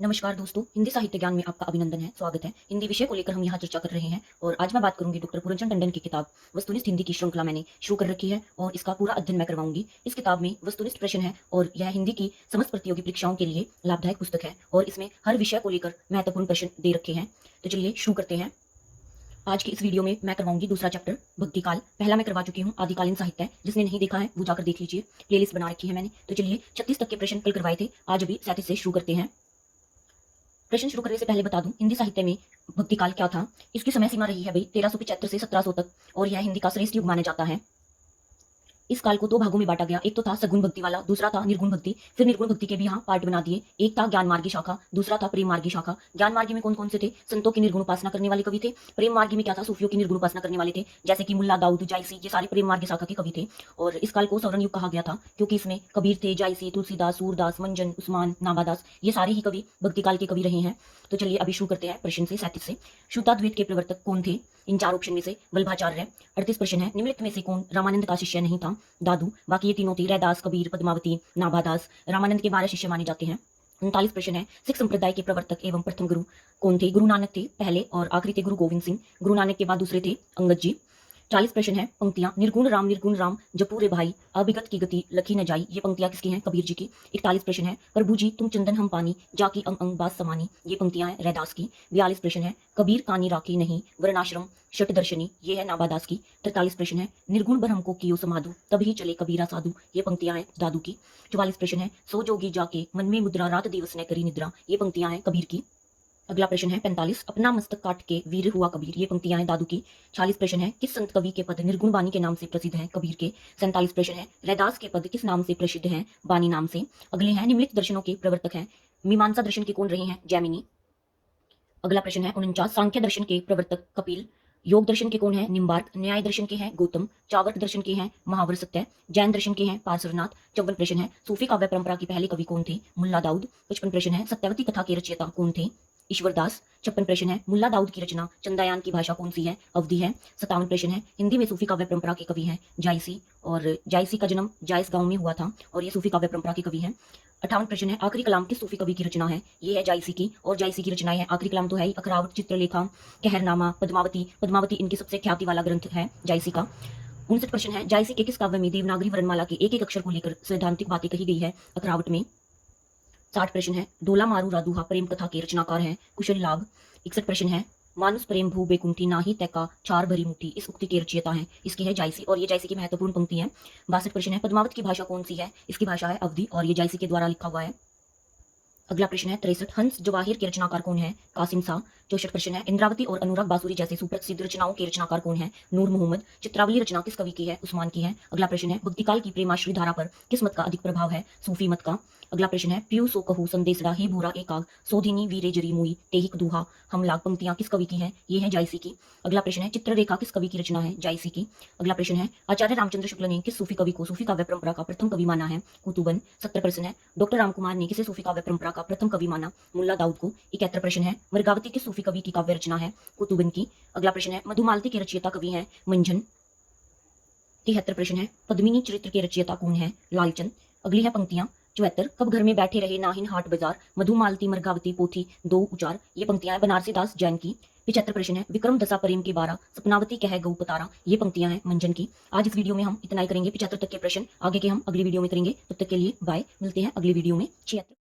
नमस्कार दोस्तों, हिंदी साहित्य ज्ञान में आपका अभिनंदन है, स्वागत है। हिंदी विषय को लेकर हम यहाँ चर्चा कर रहे हैं और आज मैं बात करूंगी डॉक्टर पूरनचंद टंडन की किताब वस्तुनिष्ठ हिंदी की श्रृंखला मैंने शुरू कर रखी है और इसका पूरा अध्ययन मैं करवाऊंगी। इस किताब में वस्तुनिष्ठ प्रश्न है और यह हिंदी की समस्त प्रतियोगी परीक्षाओं के लिए लाभदायक पुस्तक है और इसमें हर विषय को लेकर महत्वपूर्ण प्रश्न दे रखे हैं। तो चलिए शुरू करते हैं। आज की इस वीडियो में मैं करवाऊंगी दूसरा चैप्टर भक्तिकाल। पहला मैं करवा चुकी हूँ आदिकालीन साहित्य। जिसने नहीं देखा है वो जाकर देख लीजिए, प्लेलिस्ट बना रखी है मैंने। तो चलिए 36 तक के प्रश्न कल करवाए थे, आज अभी 37 से शुरू करते हैं। प्रश्न शुरू करने से पहले बता दूं, हिंदी साहित्य में भक्तिकाल क्या था। इसकी समय सीमा रही है भाई 1375 से 1700 तक और यह हिंदी का श्रेष्ठ युग माना जाता है। इस काल को दो भागों में बांटा गया, एक तो था सगुण भक्ति वाला, दूसरा था निर्गुण भक्ति। फिर निर्गुण भक्ति के भी यहाँ पार्ट बना दिए, एक था ज्ञान मार्गी शाखा, दूसरा था प्रेम मार्गी शाखा। ज्ञान मार्गी में कौन कौन से थे? संतों की निर्गुण उपासना करने वाले कवि थे। प्रेम मार्गी में क्या था? सूफियों की निर्गुण उपासना करने वाले थे, जैसे कि मुल्ला दाऊद, जायसी, ये सारे प्रेम मार्गी शाखा के कवि थे। और इस काल को स्वर्ण युग कहा गया था क्योंकि इसमें कबीर थे, जायसी, तुलसीदास, सूरदास, मंजन, उस्मान, नाभादास, ये सारे ही कवि भक्तिकाल के कवि रहे हैं। तो चलिए अभी शुरू करते हैं प्रश्न से 37 से। शुद्धाद्वैत के प्रवर्तक कौन थे? इन चार ऑप्शन में से वल्लभाचार्य। 38 प्रश्न है, निम्नलिखित में से कौन रामानंद का शिष्य नहीं था? दादू। बाकी ये तीनों थे, रैदास, कबीर, पद्मावती, नाभादास। रामानंद के 12 शिष्य माने जाते हैं। 39 प्रश्न है, सिख संप्रदाय के प्रवर्तक एवं प्रथम गुरु कौन थे? गुरु नानक थे पहले और आखिरी थे गुरु गोविंद सिंह। गुरु नानक के बाद दूसरे थे अंगद जी। 40 प्रश्न है, पंक्तियां, निर्गुण राम जपूरे भाई, अभिगत की गति लखी न जाई। ये पंक्तियां किसकी हैं? कबीर जी की। 41 प्रश्न है, प्रभु जी तुम चंदन हम पानी, जाकी अंग अंग बात समानी। ये पंक्तियां हैं रैदास की। 42 प्रश्न है, कबीर कानी राखी नहीं, वर्णाश्रम षट दर्शनी। ये है नाभादास की। 43 प्रश्न है, निर्गुण ब्रह्म को कियो समाधु, तभी चले कबीरा साधु। ये पंक्तियां हैं दादू की। 44 प्रश्न है, सो जोगी जाके मन में मुद्रा, रात दिवस ने करी निद्रा। ये पंक्तियां हैं कबीर की। अगला प्रश्न है 45, अपना मस्तक काट के वीर हुआ कबीर। ये पंक्तियां हैं दादू की। 46 प्रश्न है, किस संत कवि के पद निर्गुण बानी के नाम से प्रसिद्ध हैं? कबीर के। 47 प्रश्न है, रैदास के पद किस नाम से प्रसिद्ध हैं? बानी नाम से। अगले हैं, निम्नलिखित दर्शनों के प्रवर्तक हैं? मीमांसा दर्शन के कौन रहे हैं? जैमिनी। अगला प्रश्न है 49, सांख्य दर्शन के प्रवर्तक कपिल। योग दर्शन के कौन है? निम्बार्क। न्याय दर्शन के हैं गौतम। चावर्त दर्शन के हैं महावर सत्य। जैन दर्शन के हैं पार्श्वनाथ। 54 प्रश्न है, सूफी काव्य परंपरा के पहले कवि कौन थे? मुल्ला दाऊद। 55 प्रश्न है, सत्यवती कथा के रचयिता कौन थे? ईश्वर दास। 56 प्रश्न है, मुल्ला दाऊद की रचना चंदायान की भाषा कौन सी है? अवधी है। 57 प्रश्न है, हिंदी में सूफी काव्य परंपरा के कवि हैं जायसी और जायसी का जन्म जायस गांव में हुआ था और ये सूफी काव्य परंपरा के कवि हैं। 58 प्रश्न है, आखिरी कलाम किस सूफी कवि की रचना है? ये है जायसी की और जायसी की रचनाएं हैं। आखिरी कलाम तो है ही, अखरावट, चित्रलेखा, कहरनामा, पद्मावती। पद्मावती इनकी सबसे ख्याति वाला ग्रंथ है जायसी का। 59 प्रश्न है, जायसी के किस काव्य में देवनागरी वर्णमाला के एक एक अक्षर को लेकर सैद्धांतिक बातें कही गई है? अखरावट में। 60 प्रश्न है, डोला मारू राधुहा प्रेम कथा के रचनाकार हैं कुशल लाभ। 61 प्रश्न है, मानुस प्रेम भू बेकुंठी नाही तैका चार भरी मुठी, इस उक्ति के रचयिता हैं? इसकी है जायसी और ये जायसी की महत्वपूर्ण पंक्ति है। 62 प्रश्न है, पद्मावत की भाषा कौन सी है? इसकी भाषा है अवधी और ये जायसी के द्वारा लिखा हुआ है। अगला प्रश्न है 63, हंस जवाहिर के रचनाकार कौन है? कासिम शाह। 64 प्रश्न है, इंद्रावती और अनुराग बासुरी जैसे सुप्रसिद्ध रचनाओं के रचनाकार कौन है? नूर मोहम्मद। चित्रावली रचना किस कवि की है? उस्मान की है। अगला प्रश्न है, भक्तिकाल की प्रेमाश्री धारा पर किस मत का अधिक प्रभाव है? सूफी मत का। अगला प्रश्न है, प्रियु सो कहू संदेशड़ा हे भूरा एकाग, सोधिनी वीरे जरी मुई तेहिक दूहा हम लाग। पंक्तियां किस कवि की हैं? ये है जायसी की। अगला प्रश्न है, चित्ररेखा किस कवि की रचना है? जायसी की। अगला प्रश्न है, आचार्य रामचंद्र शुक्ल ने किस सूफी कवि को सूफी काव्य परंपरा का प्रथम कवि माना है? कुतुबन। 70 प्रश्न है, डॉक्टर रामकुमार ने किसे सूफी काव्य परंपरा का प्रथम कवि माना? मुल्ला दाऊद को। 71 प्रश्न है, मृगावती किस सूफी कवि की काव्य रचना है? कुतुबन की। अगला प्रश्न है, मधुमालती के रचयिता कवि हैं मंझन। 73 प्रश्न है, पद्मिनी चरित्र के रचयिता कौन है? लालचंद। अगली है पंक्तियां 74, कब घर में बैठे रहे नाहिन हाट बाजार, मधुमालती मृगावती पोथी दो उचार। ये पंक्तियां हैं बनारसी दास जैन की। 75 प्रश्न है, विक्रम दशा प्रेम के 12, सपनावती कह गौ पतारा। ये पंक्तियां हैं मंजन की। आज इस वीडियो में हम इतना ही करेंगे, 75 तक के प्रश्न आगे के हम अगली वीडियो में करेंगे। तब तक के लिए बाय, मिलते हैं अगली वीडियो में। 76